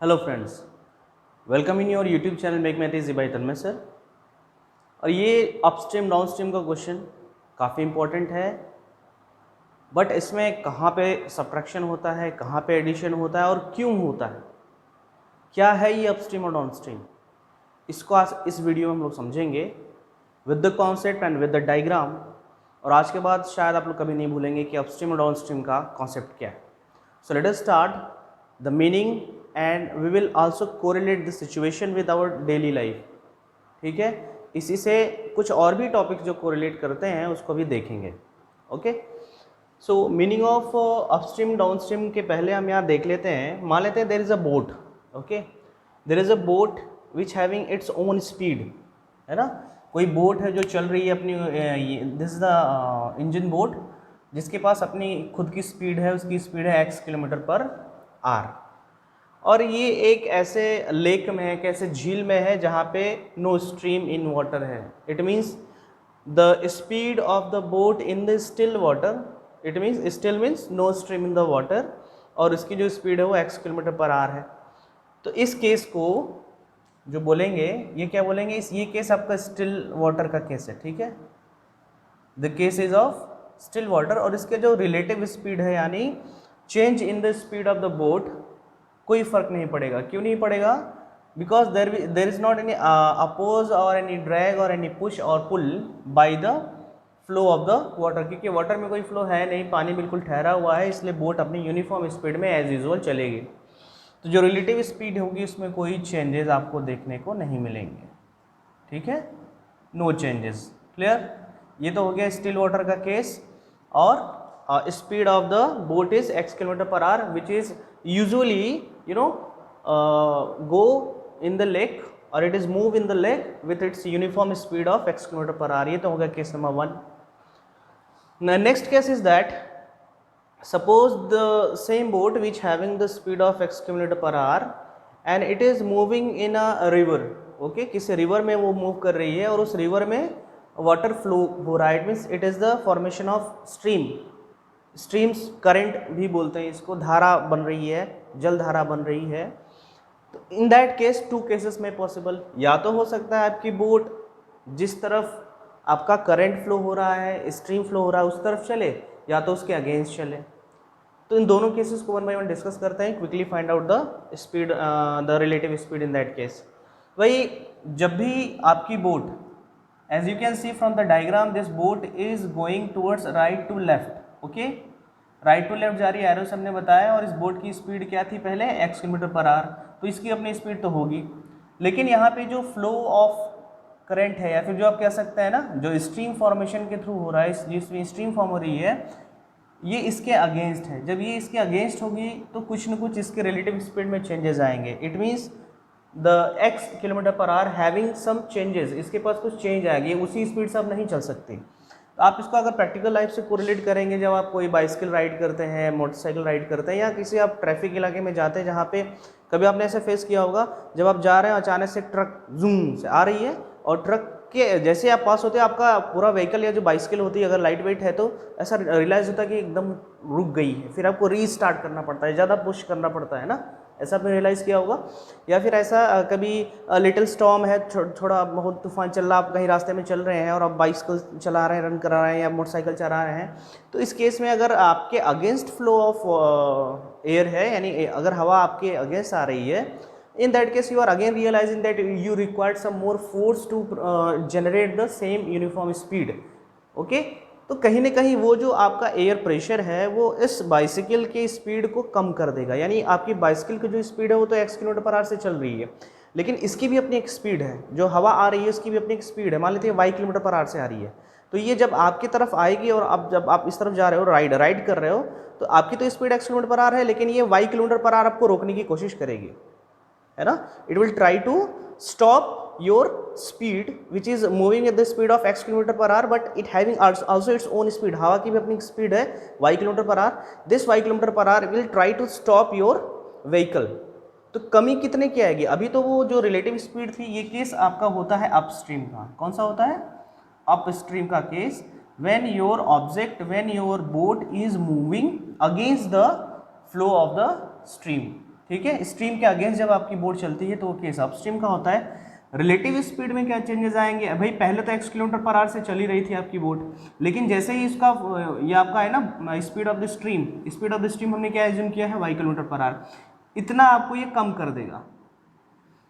Hello friends, welcome in your YouTube channel make math easy by Tanmay sir. और ये upstream downstream का question काफ़ी important है, but इसमें कहाँ पे सब्ट्रैक्शन होता है, कहाँ पे एडिशन होता है और क्यों होता है, क्या है ये अपस्ट्रीम और डाउनस्ट्रीम, इसको आज इस वीडियो में हम लोग समझेंगे with the concept and with the diagram. और आज के बाद शायद आप लोग कभी नहीं भूलेंगे कि अपस्ट्रीम और डाउनस्ट्रीम का कॉन्सेप्ट क्या है। So let us start the meaning and we will also correlate the situation with our daily life. ठीक है, इसी से कुछ और भी टॉपिक्स जो कोरिलेट करते हैं उसको भी देखेंगे। Okay, so meaning of upstream downstream के पहले हम यहाँ देख लेते हैं। मान लेते हैं there is a boat. Okay, there is a boat which having its own speed, है ना। कोई बोट है जो चल रही है अपनी, this is the engine boat जिसके पास अपनी खुद की स्पीड है, उसकी स्पीड है x किलोमीटर पर आर। और ये एक ऐसे लेक में है, कैसे झील में है जहाँ पे नो स्ट्रीम इन वाटर है। It means the speed of the boat in the still water, it means still means no stream in the water, और इसकी जो स्पीड है वो x किलोमीटर पर आर है। तो इस केस को जो बोलेंगे, ये क्या बोलेंगे, ये केस आपका स्टिल वाटर का केस है। ठीक है, the case is of still water. और इसके जो रिलेटिव स्पीड है यानी change in the speed of the boat, कोई फर्क नहीं पड़ेगा। क्यों नहीं पड़ेगा? Because there is not any oppose और एनी ड्रैग और एनी पुश और pull by the flow of the water, क्योंकि वाटर में कोई फ्लो है नहीं, पानी बिल्कुल ठहरा हुआ है, इसलिए बोट अपनी यूनिफॉर्म स्पीड में एज यूजुअल चलेगी। तो जो रिलेटिव स्पीड होगी उसमें कोई चेंजेस आपको देखने को नहीं मिलेंगे। ठीक है, नो चेंजेस। क्लियर? ये तो हो गया स्टिल वाटर का केस। और speed of the boat is x kilometre per our which is usually go in the lake or it is move in the lake with its uniform speed of x kilometre per our. ये तो हो गया case number 1। Next case is that suppose the same boat which having the speed of x kilometer per hour and it is moving in a river। Okay, किसी river में वो move कर रही है और उस रिवर में वाटर फ्लो हो रहा है। It means it is the formation of stream. Streams current भी बोलते हैं इसको, धारा बन रही है, जल धारा बन रही है। तो in that case two cases में पॉसिबल, या तो हो सकता है आपकी बोट जिस तरफ आपका करंट फ्लो हो रहा है, स्ट्रीम फ्लो हो रहा है, उस तरफ चले, या तो उसके अगेंस्ट चले। तो इन दोनों केसेस को 1 बाय 1 डिस्कस करते हैं। Quickly find out the speed, the relative speed in that case. वही, जब भी आपकी boat, as you can see from the diagram, this boat is going towards right to left. Okay, right to left जा रही है, arrow से हमने बताया। और इस बोट की स्पीड क्या थी पहले, x किलोमीटर पर आवर, तो इसकी अपनी स्पीड तो होगी। लेकिन यहाँ पे जो फ्लो ऑफ करंट है, या फिर जो आप कह सकते हैं ना, जो स्ट्रीम फॉर्मेशन के थ्रू हो रहा है, जिसमें स्ट्रीम फॉर्म हो रही है, ये इसके अगेंस्ट है। जब ये इसके अगेंस्ट होगी तो कुछ न कुछ इसके रिलेटिव स्पीड में चेंजेस आएंगे। It means the x kilometre per hour having some changes, इसके पास कुछ चेंज आएगी, उसी स्पीड से अब नहीं चल सकती। तो आप इसको अगर प्रैक्टिकल लाइफ से कोरिलेट करेंगे, जब आप कोई बाइसिकल राइड करते हैं, मोटरसाइकिल राइड करते हैं, या किसी आप ट्रैफिक इलाके में जाते हैं जहाँ पे कभी आपने ऐसे फेस किया होगा, जब आप जा रहे हैं अचानक से ट्रक जूम से आ रही है और ट्रक के जैसे आप पास होते हैं, आपका पूरा व्हीकल या जो बाइसिकल होती है अगर लाइट वेट है तो ऐसा रियलाइज होता है कि एकदम रुक गई है, फिर आपको रीस्टार्ट करना पड़ता है, ज़्यादा पुश करना पड़ता है ना। ऐसा आपने रियलाइज़ किया होगा। या फिर ऐसा कभी लिटिल स्टॉर्म है, थोड़ा बहुत तूफान चल रहा, आप कहीं रास्ते में चल रहे हैं और आप बाइसिकल चला रहे हैं, रन करा रहे हैं या मोटरसाइकिल चला रहे हैं, तो इस केस में अगर आपके अगेंस्ट फ्लो ऑफ एयर है, यानी अगर हवा आपके अगेंस्ट आ रही है, in that case you are again realizing that you required some more force to generate the same uniform speed। okay, तो कहीं ना कहीं वो जो आपका एयर प्रेशर है वो इस बाइसिकल की स्पीड को कम कर देगा। यानी आपकी बाइसिकल की जो स्पीड है वो तो x किलोमीटर पर आवर से चल रही है, लेकिन इसकी भी अपनी एक स्पीड है, जो हवा आ रही है उसकी भी अपनी एक स्पीड है। मान लेते हैं y किलोमीटर पर आवर से आ रही है, तो ये जब आपकी तरफ आएगी और अब जब आप इस तरफ जा रहे हो, राइड कर रहे हो, तो आपकी तो speed x kilometre per hour है, लेकिन ये y किलोमीटर पर आवर आपको रोकने की कोशिश करेगी, है ना। It will try to stop your speed which is moving at the speed of x kilometre per hour, but it having also its own speed. हवा की भी अपनी स्पीड है y kilometre per hour. This y kilometre per hour will try to stop your vehicle. तो कमी कितने की आएगी? अभी तो वो जो रिलेटिव स्पीड थी, ये केस आपका होता है अपस्ट्रीम का। कौन सा होता है? अपस्ट्रीम का case. When your object, when your boat is moving against the flow of the stream, ठीक है। स्ट्रीम के अगेंस्ट जब आपकी बोट चलती है तो वो केस अपस्ट्रीम का होता है। रिलेटिव स्पीड में क्या चेंजेस आएंगे, भाई पहले तो x किलोमीटर पर आवर से चली रही थी आपकी बोट, लेकिन जैसे ही इसका ये आपका है ना स्पीड ऑफ द स्ट्रीम हमने क्या एज्यूम किया है y किलोमीटर पर आवर, इतना आपको ये कम कर देगा।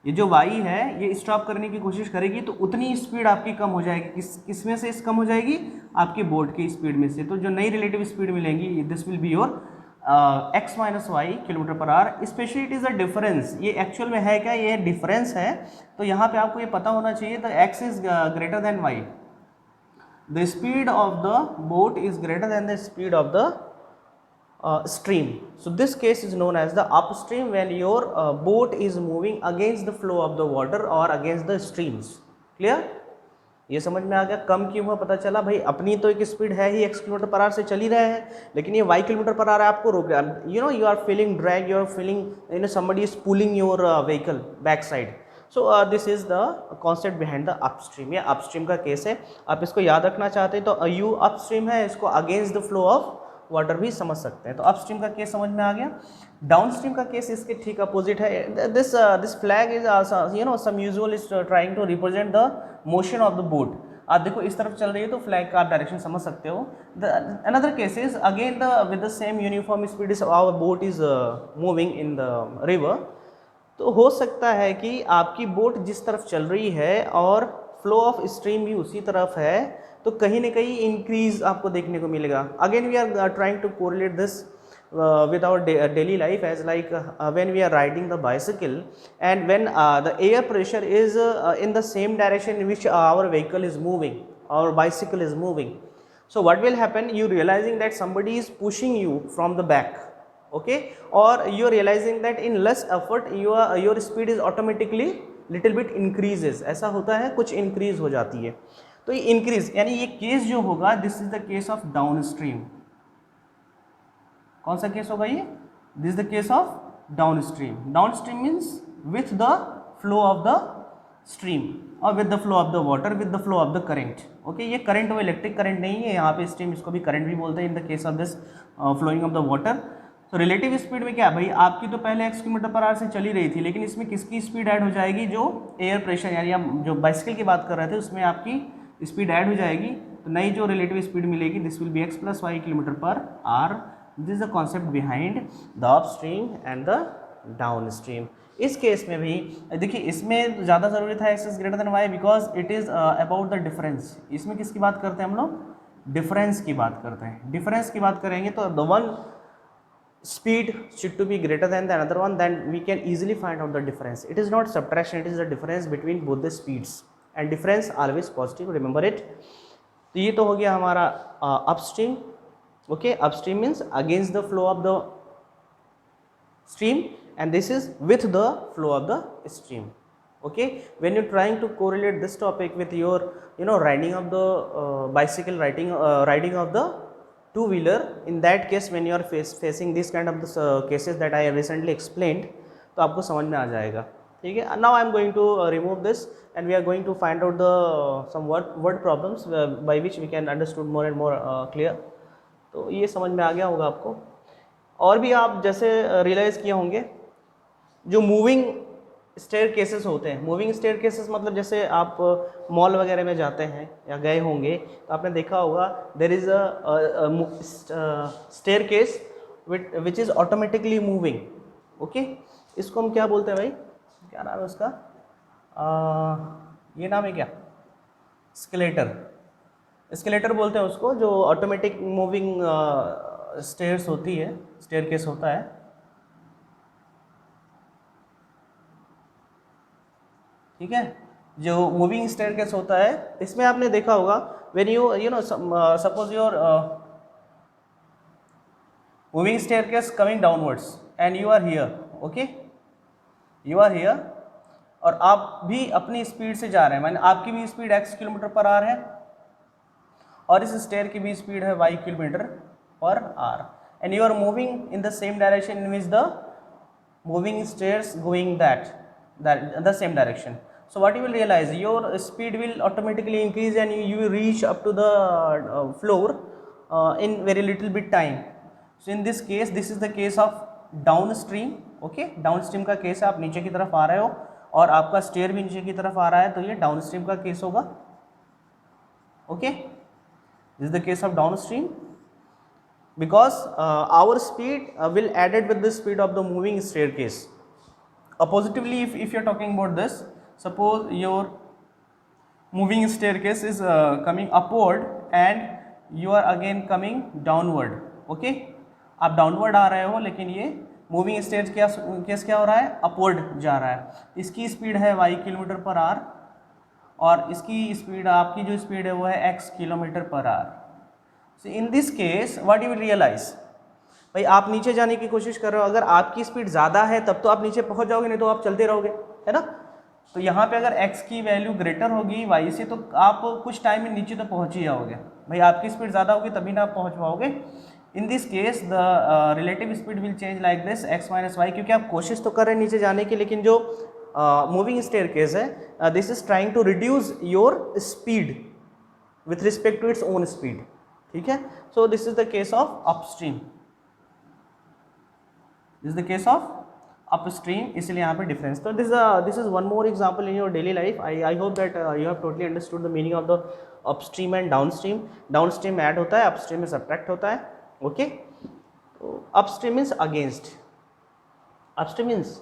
ये जो y है ये स्टॉप करने की कोशिश करेगी तो उतनी स्पीड आपकी कम हो जाएगी। किस में से इस कम हो जाएगी, आपकी बोट की स्पीड में से। तो जो नई रिलेटिव स्पीड मिलेंगी this will be your x minus Y kilometre per hour. Specially it is a difference, ये एक्चुअल में है क्या, ये डिफरेंस है। तो यहाँ पे आपको ये पता होना चाहिए the x is greater than y, the speed of the boat is greater then the speed of the stream. So this case is known as the upstream when your boat is moving against the flow of the water or against the streams. Clear? ये समझ में आ गया। कम क्यों हुआ पता चला, भाई अपनी तो एक स्पीड है ही x किलोमीटर पर आवर से चल ही रहे हैं, लेकिन ये y किलोमीटर पर आवर आपको रोक रहा है। You know you are feeling drag, you are feeling you know somebody is pulling your vehicle back side. So this is the concept behind the upstream. ये अपस्ट्रीम का case है, आप इसको याद रखना चाहते हैं तो यू अपस्ट्रीम है, इसको against the flow of water भी समझ सकते हैं। तो अपस्ट्रीम का केस समझ में आ गया। डाउनस्ट्रीम का केस इसके ठीक अपोजिट है। This flag is you know some usual is trying to represent the motion of the boat. आप देखो इस तरफ चल रही है तो फ्लैग का आप डायरेक्शन समझ सकते हो। Another case is again with the same uniform speed is our boat is moving in the river. तो हो सकता है कि आपकी बोट जिस तरफ चल रही है और फ्लो ऑफ स्ट्रीम भी उसी तरफ है, तो कहीं ना कहीं इंक्रीज आपको देखने को मिलेगा। Again we are trying to correlate this with our daily life as like when we are riding the bicycle and when the air pressure is in the same direction in which our vehicle is moving, our bicycle is moving. So what will happen, you realizing that somebody is pushing you from the back, okay, or you are realizing that in less effort your speed is automatically little bit increases। ऐसा होता है, कुछ increase हो जाती है। तो ये increase यानी ये केस जो होगा this is the case of down stream. कौन सा केस होगा ये, this is the case of down stream. Down stream means with the flow of the stream और with the flow of the water with the flow of the current. Okay, ये current वो electric current नहीं है, यहाँ पे stream इसको भी current भी बोलते हैं in the case of this flowing of the water. तो रिलेटिव स्पीड में क्या भाई, आपकी तो पहले x किलोमीटर पर आवर से चली रही थी, लेकिन इसमें किसकी स्पीड ऐड हो जाएगी, जो एयर प्रेशर यानी हम जो बाइसिकल की बात कर रहे थे उसमें आपकी स्पीड ऐड हो जाएगी। तो नई जो रिलेटिव स्पीड मिलेगी this will be x plus Y kilometre per hour. This is the concept behind the upstream and the down stream. इस केस में भी देखिए इसमें ज़्यादा ज़रूरी था x is greater than y because it is about the difference. इसमें किसकी बात करते हैं हम लोग, डिफरेंस की बात करते हैं। डिफरेंस की बात करेंगे तो the one speed should to be greater than the another one, then we can easily find out the difference. It is not subtraction, it is the difference between both the speeds and difference always positive, remember it. तो ये तो हो गया हमारा upstream. Okay, upstream means against the flow of the stream and this is with the flow of the stream. Okay, when you're trying to correlate this topic with your riding of the bicycle, riding of the two-wheeler, in that case when you are facing this kind of cases that I recently explained, तो आपको समझ में आ जाएगा। ठीक है, now I am going to remove this and we are going to find out the some word problems by which we can understood more and more clear। तो ये समझ में आ गया होगा आपको। और भी आप जैसे रियलाइज़ किए होंगे जो मूविंग स्टेयर केसेस होते हैं। मूविंग स्टेयर केसेस मतलब जैसे आप मॉल वगैरह में जाते हैं या गए होंगे तो आपने देखा होगा there is a stair case which is automatically moving. Okay, इसको हम क्या बोलते हैं भाई, क्या नाम है उसका, ये नाम है क्या, स्केलेटर। स्केलेटर बोलते हैं उसको, जो ऑटोमेटिक मूविंग स्टेयर्स होती है, स्टेयर केस होता है। ठीक है, जो मूविंग स्टेयरकेस होता है इसमें आपने देखा होगा when you know suppose your moving staircase coming downwards and you are here. Okay, you are here और आप भी अपनी स्पीड से जा रहे हैं, माने आपकी भी speed x kilometre per hour है और इस स्टेयर की भी स्पीड है y kilometre per hour and you are moving in the same direction in which the moving stairs going that the same direction. So what you will realize, your speed will automatically increase and you will reach up to the floor in very little bit time. So in this case, this is the case of down stream, okay, down stream का case है, आप नीचे की तरफ आ रहे हो और आपका स्टेयर भी नीचे की तरफ आ रहा है, तो ये डाउन स्ट्रीम का केस होगा, okay, this is the case of down stream, because our speed will added with the speed of the moving staircase. Positively, if you're talking about this, suppose your moving staircase is coming upward and you are again coming downward, okay, आप downward आ रहे हो लेकिन ये moving stair case क्या हो रहा है, upward जा रहा है, इसकी स्पीड है y किलोमीटर पर आवर और इसकी स्पीड, आपकी जो स्पीड है वो है x kilometre per our. So in this case what you will realize, भाई आप नीचे जाने की कोशिश कर रहे हो, अगर आपकी स्पीड ज़्यादा है तब तो आप नीचे पहुंच जाओगे, नहीं तो आप चलते रहोगे, है ना. तो यहाँ पे अगर x की वैल्यू ग्रेटर होगी y से तो आप कुछ टाइम में नीचे तो पहुंच ही जाओगे. भाई आपकी स्पीड ज़्यादा होगी तभी ना आप पहुंच पाओगे. In this case the relative speed will change like this x minus y, क्योंकि आप कोशिश तो कर रहे हैं नीचे जाने की, लेकिन जो मूविंग स्टेयर केस है this is trying to reduce your speed with respect to its own speed, ठीक है. So this is the case of upstream, this is the case of upstream, इसलिए यहाँ पे डिफरेंस. तो this is one more example in your daily life. I hope that you have totally understood the meaning of the upstream and downstream. Downstream add होता है, upstream में subtract होता है, okay. तो upstream means against, upstream means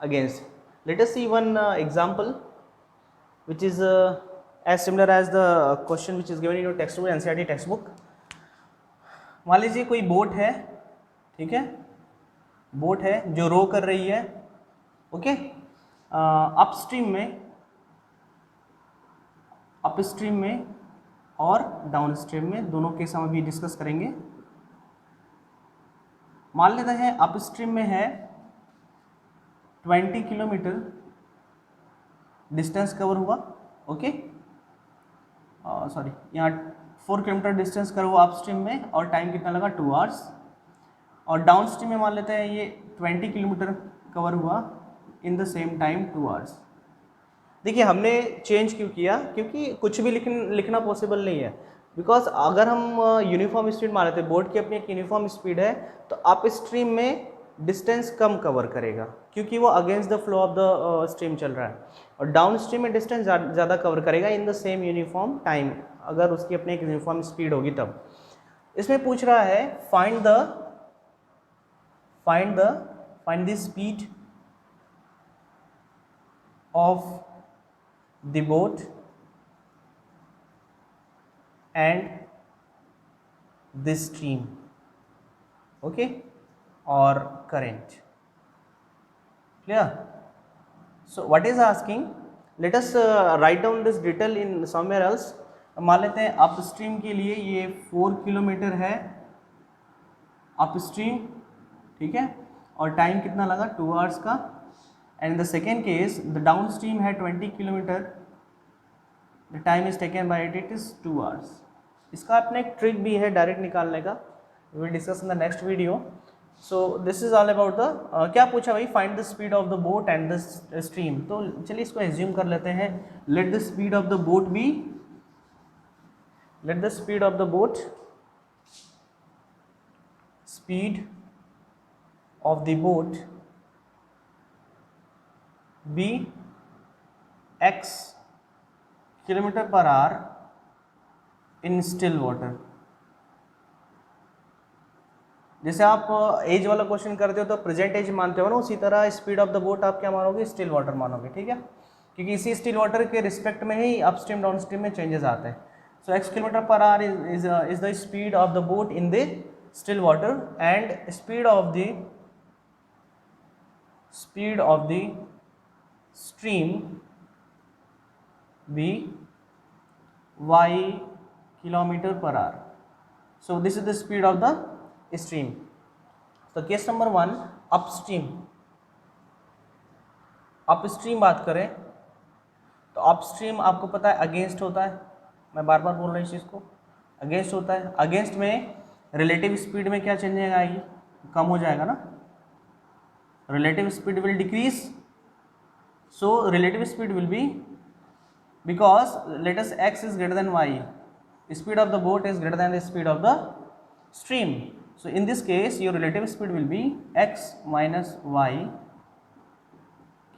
against. Let us see one example which is as similar as the question which is given in your textbook, NCERT textbook. मान लीजिए कोई boat है, ठीक है, बोट है जो रो कर रही है, ओके, अपस्ट्रीम में और डाउनस्ट्रीम में, दोनों केस हम अभी डिस्कस करेंगे. मान लेते हैं अपस्ट्रीम में है 20 किलोमीटर डिस्टेंस कवर हुआ, ओके, सॉरी यहाँ 4 किलोमीटर डिस्टेंस कवर हुआ अपस्ट्रीम में और टाइम कितना लगा 2 आवर्स. और डाउन स्ट्रीम में मान लेते हैं ये 20 किलोमीटर कवर हुआ इन द सेम टाइम 2 आवर्स. देखिए हमने चेंज क्यों किया, क्योंकि कुछ भी लिखना पॉसिबल नहीं है, बिकॉज अगर हम यूनिफॉर्म स्पीड मान लेते हैं, बोर्ड की अपनी एक यूनिफॉर्म स्पीड है, तो अप स्ट्रीम में डिस्टेंस कम कवर करेगा क्योंकि वो against the flow of the stream चल रहा है, और डाउन स्ट्रीम में डिस्टेंस ज़्यादा कवर करेगा इन द सेम यूनिफॉर्म टाइम, अगर उसकी अपनी एक यूनिफॉर्म स्पीड होगी तब. इसमें पूछ रहा है find the speed of the boat and the stream, okay, और current. Clear? So what is asking? Let us write down this detail in somewhere else. मान लेते हैं अपस्ट्रीम के लिए ये 4 किलोमीटर है अपस्ट्रीम, ठीक है, और टाइम कितना लगा 2 आवर्स का. And the second case the down stream है 20 kilometre, the time is taken by it is 2 hours. इसका अपना एक ट्रिक भी है डायरेक्ट निकालने का, we will discuss in the next video. So this is all about the क्या पूछा भाई, find the speed of the boat and the stream. तो चलिए इसको एज्यूम कर लेते हैं. Let the speed of the boat B, let the speed of the boat, speed of the boat be x kilometre per hour in still water. जैसे आप as वाला question करते हो तो प्रेजेंट एज मानते हो ना, उसी तरह स्पीड ऑफ द बोट आप क्या मानोगे, स्टिल वाटर मानोगे, ठीक है, क्योंकि इसी स्टिल वाटर के रिस्पेक्ट में ही अपस्ट्रीम डाउनस्ट्रीम में चेंजेस आते हैं. So x kilometre per hour is the speed of the boat in the still water and speed of the stream be y kilometre per hour. So this is the speed of the stream. तो case number 1 upstream. Upstream बात करें तो upstream आपको पता है against होता है, मैं बार बार बोल रहा हूँ इस चीज़ को, अगेंस्ट होता है. अगेंस्ट में रिलेटिव स्पीड में क्या चेंज आएगी, कम हो जाएगा ना, relative speed will decrease. So relative speed will be, because let us x is greater than y, speed of the boat is greater than the speed of the stream. So in this case your relative speed will be x minus y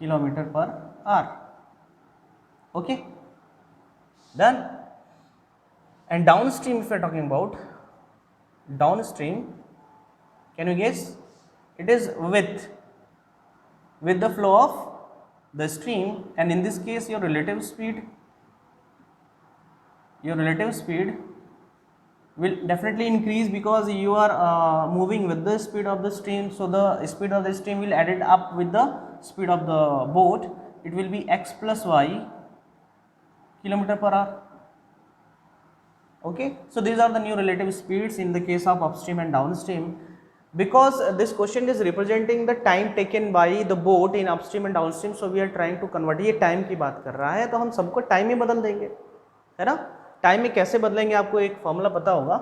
kilometer per hour. Okay, done. And downstream, if we are talking about downstream, can you guess? It is with the flow of the stream, and in this case your relative speed will definitely increase because you are moving with the speed of the stream. So the speed of the stream will add it up with the speed of the boat. It will be x plus y kilometer per hour. Okay, so these are the new relative speeds in the case of upstream and downstream. Because this question is representing the time taken by the boat in upstream and downstream, so we are trying to convert. ये time की बात कर रहा है तो हम सबको time में बदल देंगे, है ना. टाइम में कैसे बदलेंगे, आपको एक फॉर्मूला पता होगा,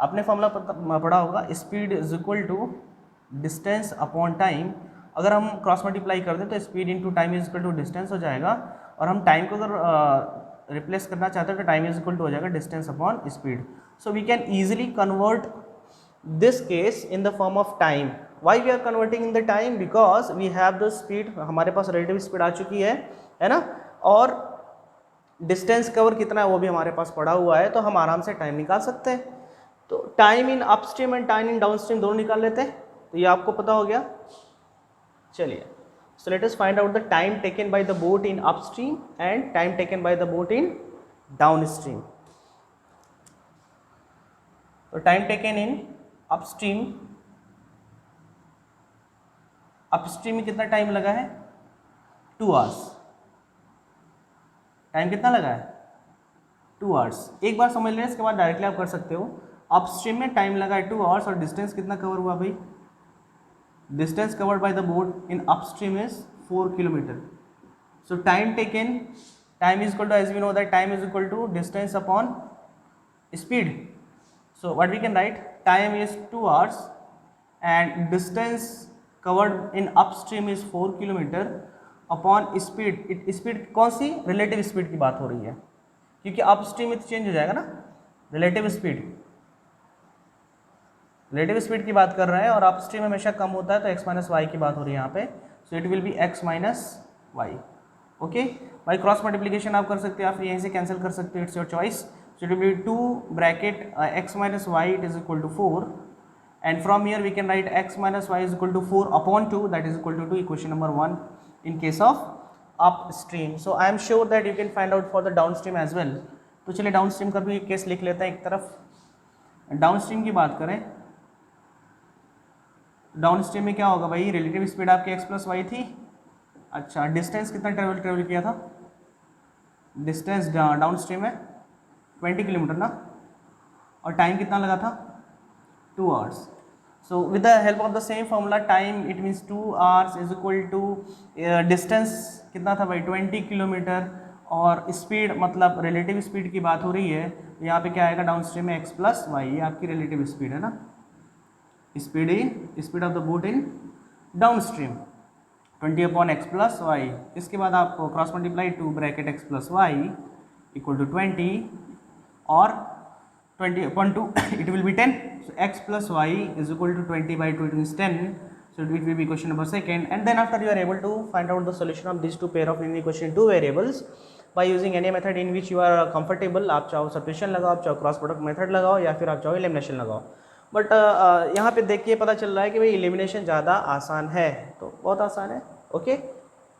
आपने फॉर्मूला पढ़ा होगा, speed is equal to distance upon time. अगर हम क्रॉस मल्टीप्लाई कर दें तो speed into time is equal to distance हो जाएगा, और हम टाइम को अगर रिप्लेस करना चाहते हैं तो टाइम इज इक्वल टू हो जाएगा distance upon speed. So we can easily convert this case in the form of time. Why we are converting in the time? Because we have the speed, हमारे पास relative speed आ चुकी है ना, और distance cover कितना है वो भी हमारे पास पड़ा हुआ है, तो हम आराम से time निकाल सकते हैं. तो time in upstream and time in downstream दोनों निकाल लेते हैं, तो ये आपको पता हो गया. चलिए, so let us find out the time taken by the boat in upstream and time taken by the boat in downstream. So time taken in upstream में कितना टाइम लगा है? 2 आवर्स. टाइम कितना लगा है? 2 आवर्स. एक बार समझ लें, इसके बाद डायरेक्टली आप कर सकते हो. अपस्ट्रीम में टाइम लगा है 2 आवर्स, और डिस्टेंस कितना कवर हुआ भाई? Distance covered by the boat in upstream is 4 kilometre. So time taken, time is equal to, as we know that time is equal to distance upon speed. So what we can write, time is 2 hours and distance covered in upstream is 4 kilometre upon speed. Speed कौन सी? Relative speed की बात हो रही है, क्योंकि upstream में तो change हो जाएगा ना. रिलेटिव स्पीड की बात कर रहे हैं, और अपस्ट्रीम हमेशा कम होता है, तो x माइनस वाई की बात हो रही है यहाँ पे. So it will be x minus y. Okay, by cross multiplication आप कर सकते हो, आप यहीं से कैंसिल कर सकते हो, it's your choice. So it will be 2 bracket x minus y, it is equal to 4, and from here we can write x minus y is equal to 4 upon 2, that is equal to 2, equation number 1 in case of upstream. So I am sure that you can find out for the downstream as well. तो चलिए downstream का भी case लिख लेते हैं एक तरफ. downstream की बात करें, downstream में क्या होगा भाई? रिलेटिव स्पीड आपकी x प्लस वाई थी. अच्छा, डिस्टेंस कितना ट्रेवल किया था? डिस्टेंस डाउनस्ट्रीम में 20 किलोमीटर ना, और टाइम कितना लगा था? 2 hours. So with the help of the same formula, time it means 2 hours is equal to distance कितना था भाई? 20 किलोमीटर, और स्पीड मतलब रिलेटिव स्पीड की बात हो रही है, यहाँ पे क्या आएगा? डाउनस्ट्रीम में x प्लस वाई, ये आपकी रिलेटिव स्पीड है ना. Speed of the boat in downstream 20 upon x plus y. इसके बाद आप cross multiply 2 bracket x plus y equal to 20, और 20 upon 2 it will be 10. So x plus y is equal to 20 by 2 is 10. So it will be question number 2nd, and then after you are able to find out the solution of these two pair of linear equation, two variables, by using any method in which you are comfortable. आप चाहो substitution लगाओ, आप चाहो cross product method लगाओ, या फिर आप चाहो एलिमिनेशन लगाओ. बट यहाँ पे देखिए पता चल रहा है कि भाई एलिमिनेशन ज़्यादा आसान है, तो बहुत आसान है. Okay,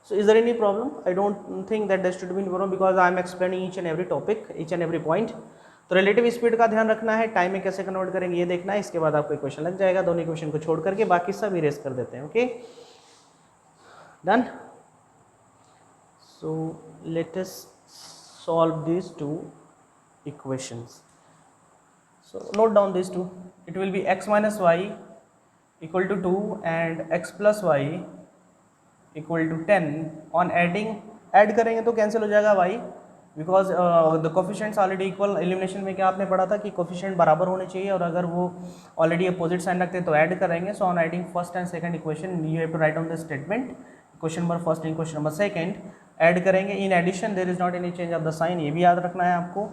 so is there any problem? I don't think that there should be any problem because I am explaining each and every topic, each and every point. तो रिलेटिव स्पीड का ध्यान रखना है, टाइम में कैसे कन्वर्ट करेंगे ये देखना है. इसके बाद आपको इक्वेशन लग जाएगा, दोनों इक्वेशन को छोड़ करके बाकी सब इरेज कर देते हैं. Okay, done. So let us solve these two equations. So note down these two. It will be x minus y equal to 2 and x plus y equal to 10. On adding, add करेंगे तो cancel हो जाएगा y, because the coefficients already equal. Elimination में क्या आपने पढ़ा था कि कोफिशिएंट बराबर होने चाहिए, और अगर वो ऑलरेडी अपोजिट साइन रखते हैं तो ऐड करेंगे. So on adding first and second equation, you have to write down the statement, equation number first and equation number second. Add करेंगे। In addition there is not any change of the sign, ये भी याद रखना है आपको।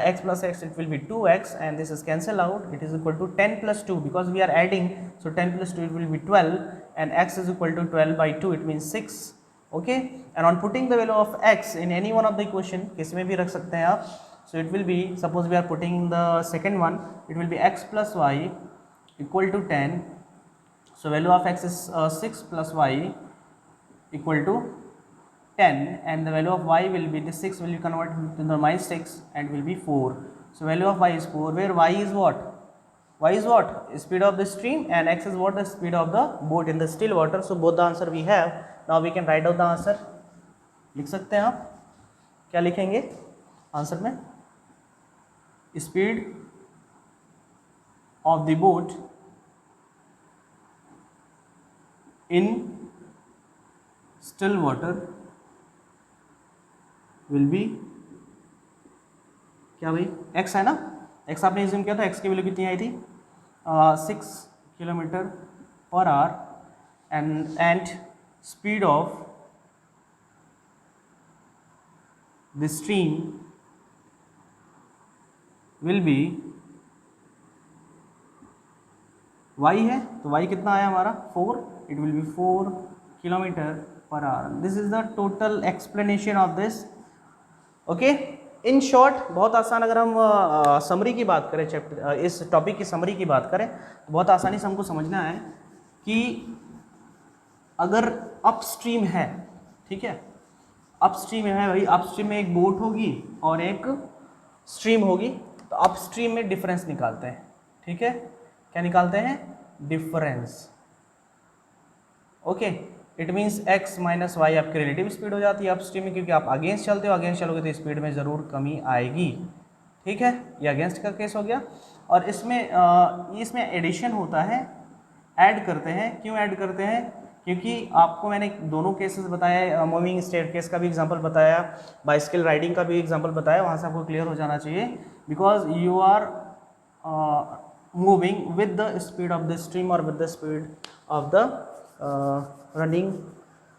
x plus x it will be 2x and this is cancel out, it is equal to 10 plus 2 because we are adding, so 10 plus 2 it will be 12 and x is equal to 12 by 2 it means 6। Okay, and on putting the value of x in any one of the equation, किसी में भी रख सकते हैं आप, so it will be, suppose we are putting in the second one, it will be x plus y equal to 10, so value of x is 6 plus y equal to 10 and the value of y will be, the 6 will be converted to the minus 6 and will be 4, so value of y is 4 where y is what, y is what, speed of the stream and x is what, the speed of the boat in the still water, so both the answer we have, now we can write out the answer, लिख सकते हैं आप, क्या लिखेंगे answer में, speed of the boat in still water will be, क्या भाई, x है ना, x आपने एज्यूम किया था, x की वैल्यू कितनी आई थी 6 kilometre per hour and speed of the stream will be, y है तो y कितना आया हमारा 4, it will B 4 kilometre per hour, this is the total explanation of this. Okay, in short, बहुत आसान, अगर हम समरी की बात करें, चैप्टर इस टॉपिक की समरी की बात करें तो बहुत आसानी से हमको समझना है कि अगर अपस्ट्रीम है, ठीक है, अपस्ट्रीम है भाई, अपस्ट्रीम में एक बोट होगी और एक स्ट्रीम होगी, तो अपस्ट्रीम में डिफरेंस निकालते हैं, ठीक है, क्या निकालते हैं, difference. Okay, it means x minus y आपकी रिलेटिव स्पीड हो जाती है अपस्ट्रीम में, क्योंकि आप अगेंस्ट चलते हो, अगेंस्ट चलोगे तो स्पीड में ज़रूर कमी आएगी, ठीक है, ये अगेंस्ट का केस हो गया। और इसमें एडिशन होता है, ऐड करते हैं, क्यों ऐड करते हैं, क्योंकि आपको मैंने दोनों केसेस बताया, मूविंग स्टेयरकेस का भी एग्जांपल बताया, बाइसिकल राइडिंग का भी एग्जांपल बताया, वहाँ से आपको क्लियर हो जाना चाहिए, because you are moving with the speed of the stream और with the speed of the running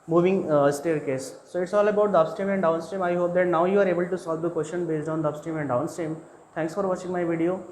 moving staircase. So it's all about the upstream and downstream. I hope that now you are able to solve the question based on the upstream and downstream. Thanks for watching my video.